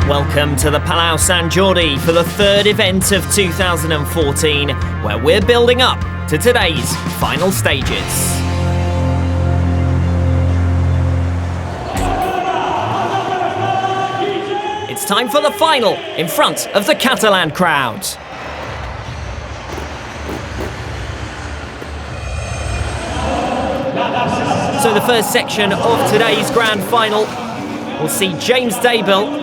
Welcome to the Palau San Jordi for the third event of 2014, where we're building up to today's final stages. It's time for the final in front of the Catalan crowd. So the first section of today's grand final will see James Dable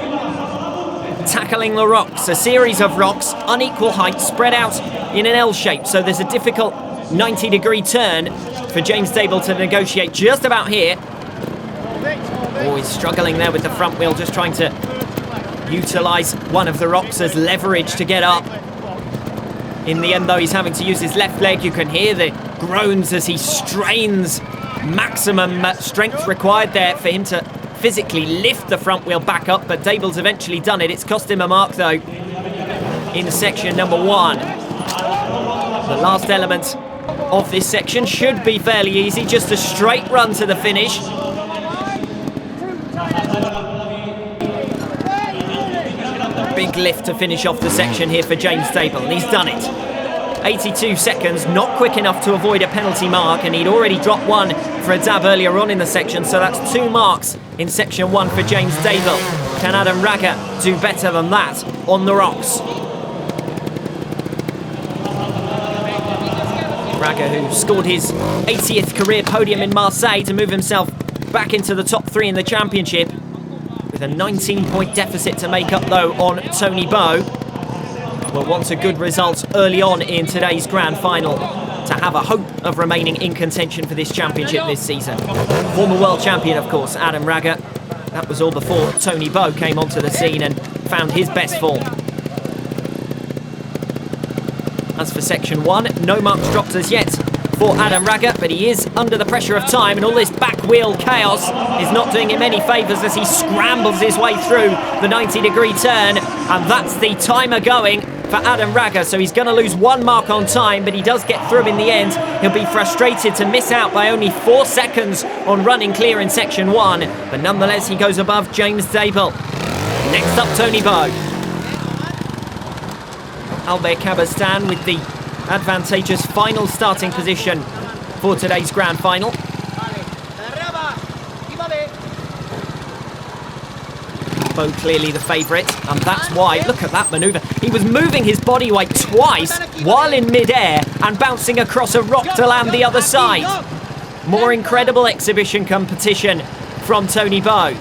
tackling the rocks, a series of rocks, unequal height, spread out in an L shape. So there's a difficult 90-degree turn for James Dable to negotiate just about here. Oh, he's struggling there with the front wheel, just trying to utilise one of the rocks as leverage to get up. In the end, though, he's having to use his left leg. You can hear the groans as he strains. Maximum strength required there for him to physically lift the front wheel back up, but Dable's eventually done it. It's cost him a mark, though, in section number 1. The last element of this section should be fairly easy, just a straight run to the finish. Big lift to finish off the section here for James Dable, and he's done it. 82 seconds, not quick enough to avoid a penalty mark, and he'd already dropped one for a dab earlier on in the section, so that's 2 marks in section 1 for James Dable. Can Adam Raga do better than that on the rocks? Raga, who scored his 80th career podium in Marseille to move himself back into the top 3 in the championship, with a 19-point deficit to make up, though, on Tony Bowe. Will want a good result early on in today's grand final to have a hope of remaining in contention for this championship this season. Former world champion, of course, Adam Raga. That was all before Tony Bowe came onto the scene and found his best form. As for section 1, no marks dropped as yet for Adam Raga, but he is under the pressure of time, and all this back wheel chaos is not doing him any favours as he scrambles his way through the 90-degree turn, and that's the timer going for Adam Raga, so he's going to lose 1 mark on time, but he does get through in the end. He'll be frustrated to miss out by only 4 seconds on running clear in section 1, but nonetheless he goes above James Dable. Next up, Tony Bowe. Albert Cabastan with the advantageous final starting position for today's grand final. Bowe clearly the favourite, and that's why, look at that manoeuvre. He was moving his body weight twice while in mid-air and bouncing across a rock to land the other side. More incredible exhibition competition from Tony Bowe.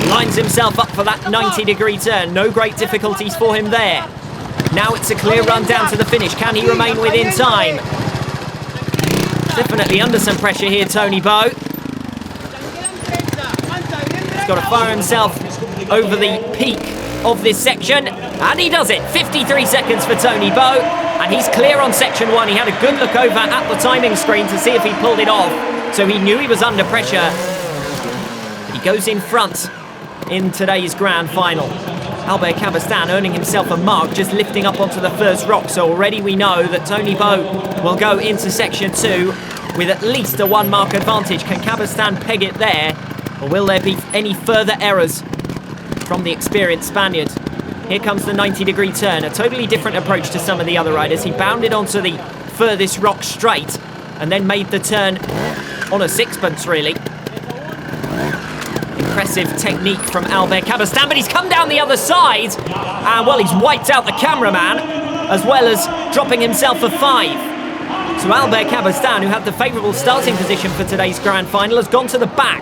Lines himself up for that 90-degree turn. No great difficulties for him there. Now it's a clear run down to the finish. Can he remain within time? Definitely under some pressure here, Tony Bowe. He's got to fire himself over the peak of this section, and he does it. 53 seconds for Tony Bowe, and he's clear on section 1. He had a good look over at the timing screen to see if he pulled it off, so he knew he was under pressure. But he goes in front in today's grand final. Albert Cabastan earning himself a mark, just lifting up onto the first rock, so already we know that Tony Bowe will go into section 2 with at least a 1 mark advantage. Can Cabastan peg it there, or will there be any further errors from the experienced Spaniard? Here comes the 90-degree turn, a totally different approach to some of the other riders. He bounded onto the furthest rock straight and then made the turn on a sixpence, really. And Impressive technique from Albert Cabastan, but he's come down the other side. And, well, he's wiped out the cameraman, as well as dropping himself a 5. So Albert Cabastan, who had the favourable starting position for today's grand final, has gone to the back.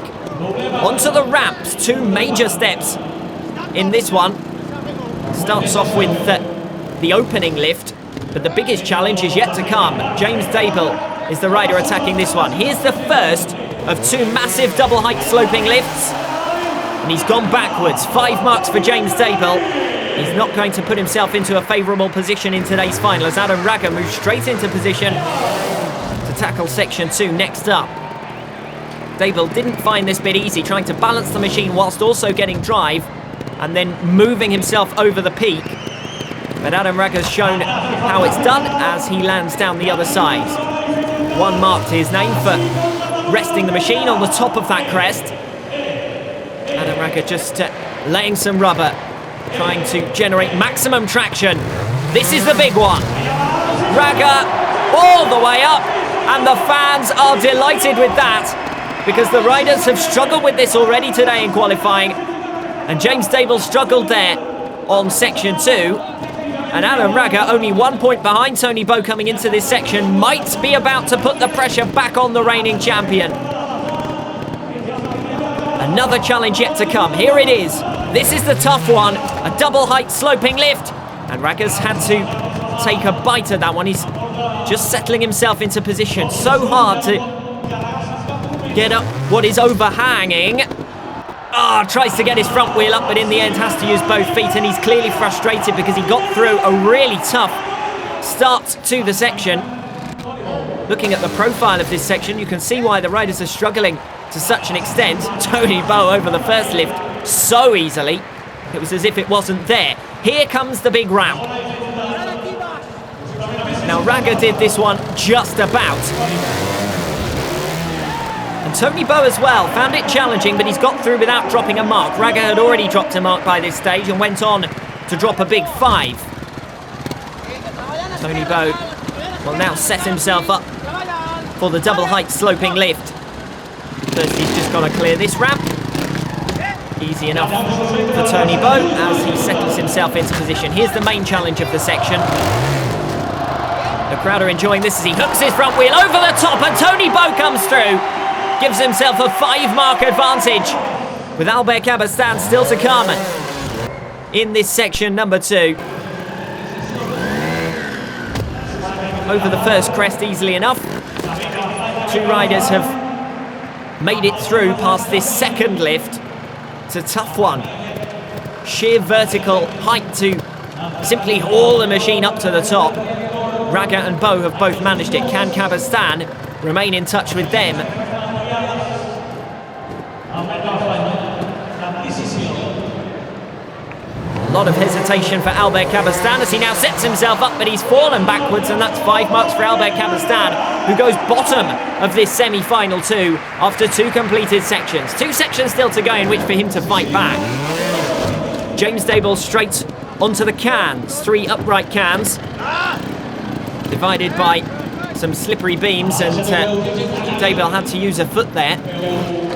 Onto the ramps, 2 major steps in this one. Starts off with the opening lift, but the biggest challenge is yet to come. James Dable is the rider attacking this one. Here's the first of 2 massive double height sloping lifts, and he's gone backwards. 5 marks for James Dable. He's not going to put himself into a favourable position in today's final as Adam Raga moves straight into position to tackle section 2 next up. Dable didn't find this bit easy, trying to balance the machine whilst also getting drive and then moving himself over the peak. But Adam Raga's shown how it's done as he lands down the other side. 1 mark to his name for resting the machine on the top of that crest. Adam Raga just laying some rubber, trying to generate maximum traction. This is the big one. Raga all the way up, and the fans are delighted with that, because the riders have struggled with this already today in qualifying, and James Dable struggled there on section 2, and Adam Raga, only 1 point behind Tony Bow coming into this section, might be about to put the pressure back on the reigning champion. Another challenge yet to come. Here it is. This is the tough one, a double height sloping lift, and Raga's had to take a bite at that one. He's just settling himself into position. So hard to get up what is overhanging. Tries to get his front wheel up, but in the end has to use both feet, and he's clearly frustrated because he got through a really tough start to the section. Looking at the profile of this section, you can see why the riders are struggling to such an extent. Tony Bow over the first lift so easily. It was as if it wasn't there. Here comes the big ramp. Now Raga did this one just about. And Tony Bow as well found it challenging, but he's got through without dropping a mark. Raga had already dropped a mark by this stage and went on to drop a big 5. Tony Bow will now set himself up for the double height sloping lift. First he's just got to clear this ramp. Easy enough for Tony Bow as he settles himself into position. Here's the main challenge of the section. The crowd are enjoying this as he hooks his front wheel over the top, and Tony Bow comes through. Gives himself a 5 mark advantage, with Albert Cabastan still to come in this section number 2. Over the first crest easily enough. 2 riders have made it through past this second lift. It's a tough one. Sheer vertical height to simply haul the machine up to the top. Raga and Bow have both managed it. Can Cabastan remain in touch with them? A lot of hesitation for Albert Cabastan as he now sets himself up, but he's fallen backwards, and that's 5 marks for Albert Cabastan, who goes bottom of this semi-final 2 after 2 completed sections. 2 sections still to go in which for him to fight back. James Dable straight onto the cans. 3 upright cans, divided by some slippery beams, and Dable had to use a foot there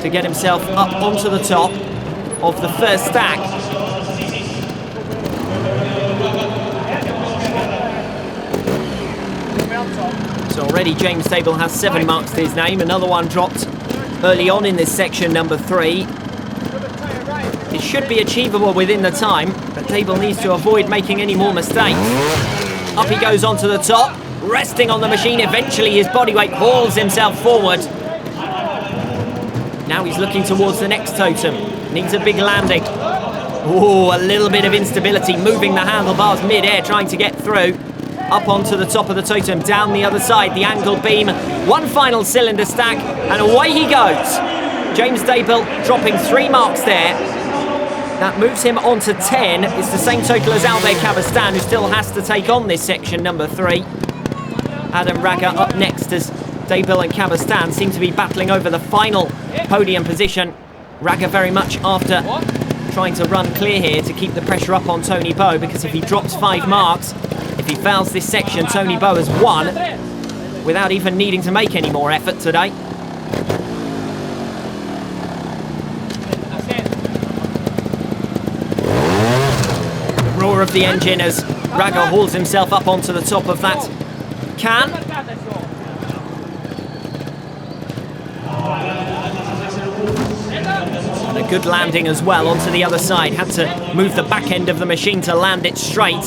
to get himself up onto the top of the first stack. So already James Dable has 7 marks to his name. Another one dropped early on in this section number 3. It should be achievable within the time, but Dable needs to avoid making any more mistakes. Up he goes onto the top, resting on the machine. Eventually his body weight hauls himself forward. Now he's looking towards the next totem. Needs a big landing. Oh, a little bit of instability, moving the handlebars mid-air, trying to get through. Up onto the top of the totem, down the other side, the angled beam. 1 final cylinder stack, and away he goes. James Dable dropping 3 marks there. That moves him on to 10. It's the same total as Albert Cabastan, who still has to take on this section number 3. Adam Raga up next as Dable and Cabastan seem to be battling over the final podium position. Raga very much after trying to run clear here to keep the pressure up on Tony Bow, because if he drops 5 marks, if he fails this section, Tony Bow has won without even needing to make any more effort today. of the engine as Raga hauls himself up onto the top of that can. And a good landing as well onto the other side. Had to move the back end of the machine to land it straight.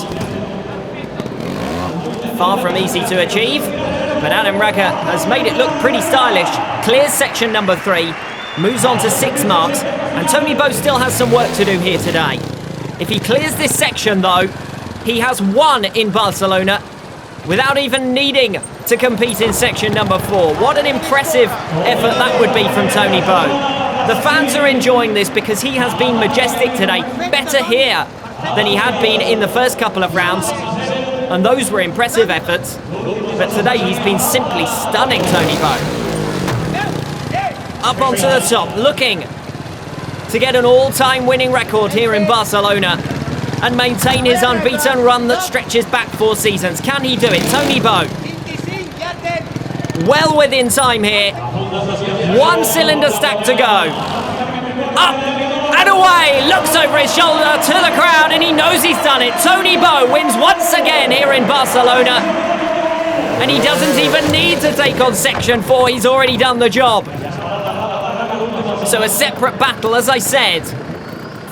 Far from easy to achieve, but Adam Raga has made it look pretty stylish. Clears section number 3, moves on to 6 marks, and Tony Bowe still has some work to do here today. If he clears this section though, he has won in Barcelona without even needing to compete in section number 4. What an impressive effort that would be from Tony Bowe. The fans are enjoying this because he has been majestic today, better here than he had been in the first couple of rounds, and those were impressive efforts, but today he's been simply stunning, Tony Bowe. Up onto the top, looking to get an all-time winning record here in Barcelona and maintain his unbeaten run that stretches back 4 seasons. Can he do it? Tony Bowe, well within time here. 1 cylinder stack to go. Up and away, looks over his shoulder to the crowd, and he knows he's done it. Tony Bowe wins once again here in Barcelona, and he doesn't even need to take on section 4. He's already done the job. So a separate battle, as I said,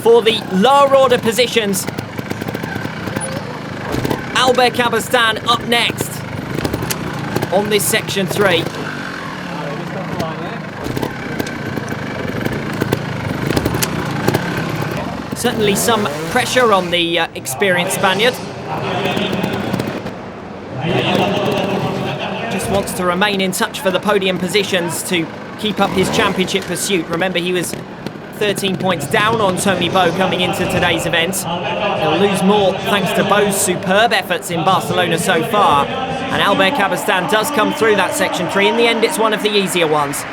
for the lower order positions. Albert Cabestan up next on this section 3. Certainly some pressure on the experienced Spaniard. Just wants to remain in touch for the podium positions to keep up his championship pursuit. Remember, he was 13 points down on Tony Bowe coming into today's event. He'll lose more thanks to Bowe's superb efforts in Barcelona so far. And Albert Cabestan does come through that section 3. In the end, it's one of the easier ones.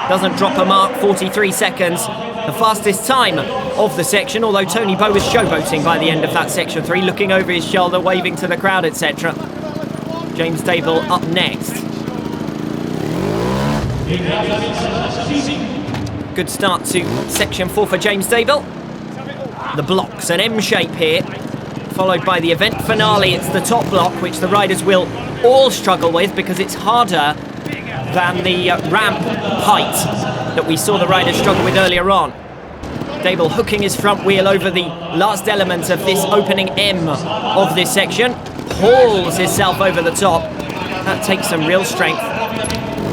Doesn't drop a mark, 43 seconds. The fastest time of the section, although Tony Bowe was showboating by the end of that section 3, looking over his shoulder, waving to the crowd, etc. James Dable up next. Good start to section 4 for James Dable. The blocks, an M shape here, followed by the event finale. It's the top block, which the riders will all struggle with because it's harder than the ramp height that we saw the riders struggle with earlier on. Dable hooking his front wheel over the last element of this opening M of this section, hauls himself over the top. That takes some real strength.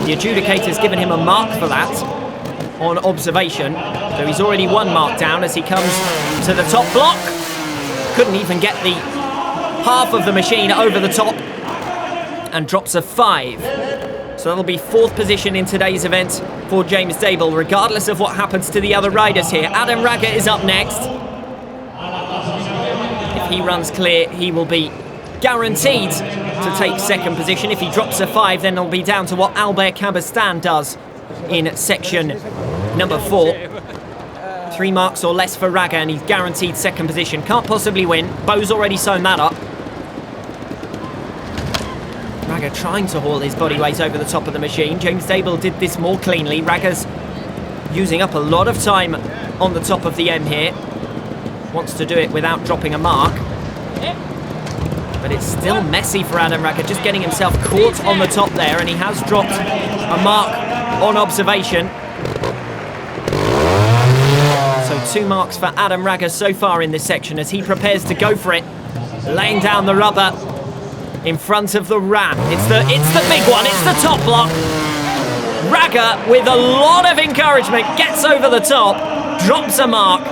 The adjudicator's given him a mark for that on observation, so he's already 1 mark down as he comes to the top block. Couldn't even get the half of the machine over the top and drops a 5. So that'll be 4th position in today's event for James Dable, regardless of what happens to the other riders here. Adam Raga is up next. If he runs clear, he will be guaranteed to take 2nd position. If he drops a 5, then it'll be down to what Albert Cabestan does in section number 4. 3 marks or less for Raga, and he's guaranteed 2nd position. Can't possibly win. Bowe's already sewn that up. Raga trying to haul his body weight over the top of the machine. James Dable did this more cleanly. Raga's using up a lot of time on the top of the M here. Wants to do it without dropping a mark. But it's still messy for Adam Raga, just getting himself caught on the top there, and he has dropped a mark on observation. So 2 marks for Adam Raga so far in this section as he prepares to go for it, laying down the rubber in front of the ramp. It's the big one, it's the top block. Raga, with a lot of encouragement, gets over the top, drops a mark,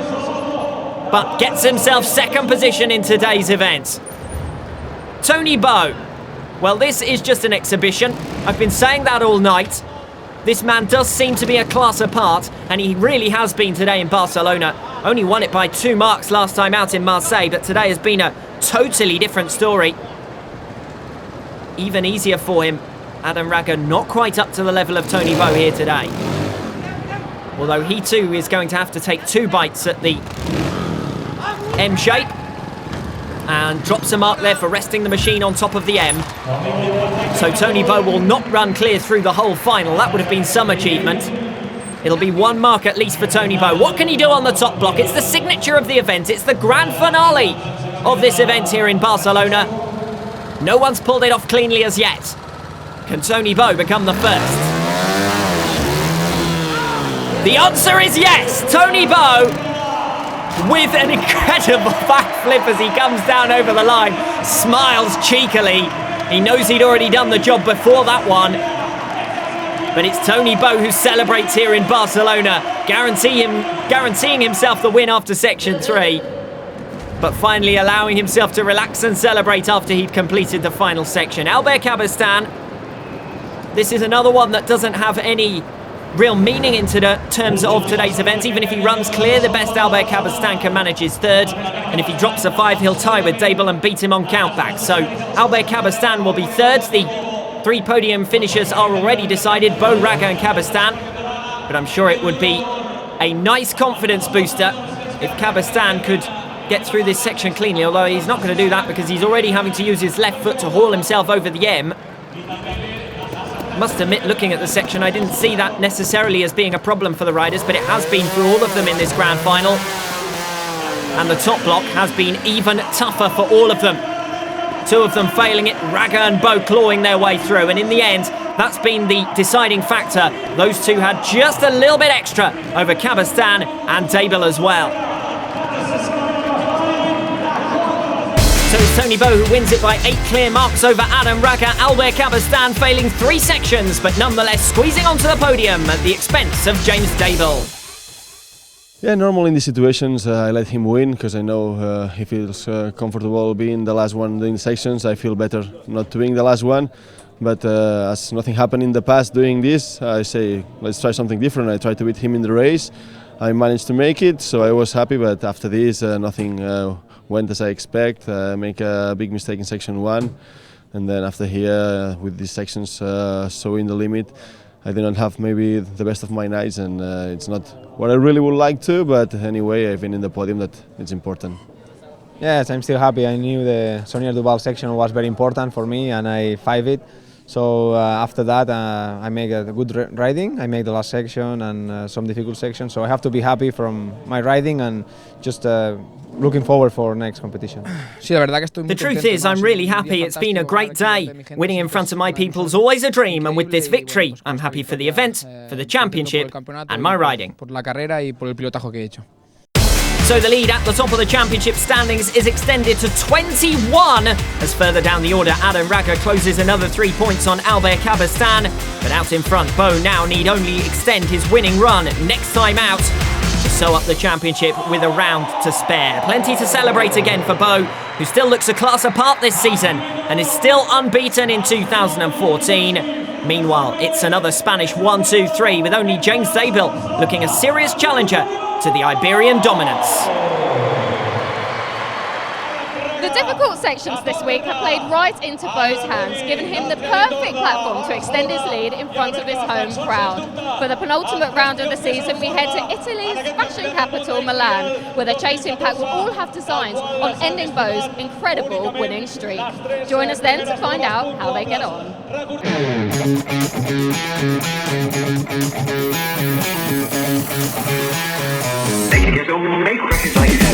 but gets himself 2nd position in today's event. Tony Bowe, well, this is just an exhibition. I've been saying that all night. This man does seem to be a class apart, and he really has been today in Barcelona. Only won it by 2 marks last time out in Marseille, but today has been a totally different story. Even easier for him. Adam Raga not quite up to the level of Tony Bowe here today. Although he too is going to have to take 2 bites at the M shape. And drops a mark there for resting the machine on top of the M. So Tony Bowe will not run clear through the whole final. That would have been some achievement. It'll be 1 mark at least for Tony Bowe. What can he do on the top block? It's the signature of the event. It's the grand finale of this event here in Barcelona. No one's pulled it off cleanly as yet. Can Tony Bow become the first? The answer is yes! Tony Bow, with an incredible backflip as he comes down over the line, smiles cheekily. He knows he'd already done the job before that one. But it's Tony Bow who celebrates here in Barcelona, guaranteeing himself the win after Section 3. But finally allowing himself to relax and celebrate after he'd completed the final section. Albert Cabestan, this is another one that doesn't have any real meaning into the terms of today's event. Even if he runs clear, the best Albert Cabestan can manage his third. And if he drops a 5, he'll tie with Dable and beat him on countback. So Albert Cabestan will be third. The 3 podium finishers are already decided, Bow, Raga and Cabestan. But I'm sure it would be a nice confidence booster if Cabestan could get through this section cleanly, although he's not going to do that because he's already having to use his left foot to haul himself over the M. Must admit, looking at the section, I didn't see that necessarily as being a problem for the riders, but it has been for all of them in this grand final. And the top block has been even tougher for all of them. 2 of them failing it, Raga and Bow clawing their way through, and in the end, that's been the deciding factor. Those 2 had just a little bit extra over Cabestan and Dable as well. So it's Tony Bow who wins it by 8 clear marks over Adam Raga. Albert Cabestan failing 3 sections, but nonetheless squeezing onto the podium at the expense of James Dable. Yeah, normally in these situations I let him win because I know he feels comfortable being the last one doing sections. I feel better not doing the last one. But as nothing happened in the past doing this, I say let's try something different. I tried to beat him in the race. I managed to make it, so I was happy, but after this nothing went as I expect. Make a big mistake in section 1, and then after here with these sections so in the limit, I did not have maybe the best of my nights, and it's not what I really would like to, but anyway I've been in the podium, that it's important. Yes, I'm still happy. I knew the Sonia Duval section was very important for me and I 5 it. So after that I make a good riding. I make the last section and some difficult sections, so I have to be happy from my riding and just looking forward for next competition. The truth is, I'm really happy. It's been a great day. Winning in front of my people's always a dream, and with this victory, I'm happy for the event, for the championship, and my riding. So the lead at the top of the championship standings is extended to 21, as further down the order Adam Raga closes another 3 points on Albert Cabestan, but out in front Bow now need only extend his winning run next time out to sew up the championship with a round to spare. Plenty to celebrate again for Bow, who still looks a class apart this season and is still unbeaten in 2014. Meanwhile, it's another Spanish 1-2-3 with only James Dable looking a serious challenger to the Iberian dominance. The difficult sections this week have played right into Bow's hands, giving him the perfect platform to extend his lead in front of his home crowd. For the penultimate round of the season, we head to Italy's fashion capital, Milan, where the chasing pack will all have designs on ending Bow's incredible winning streak. Join us then to find out how they get on. They can get so make like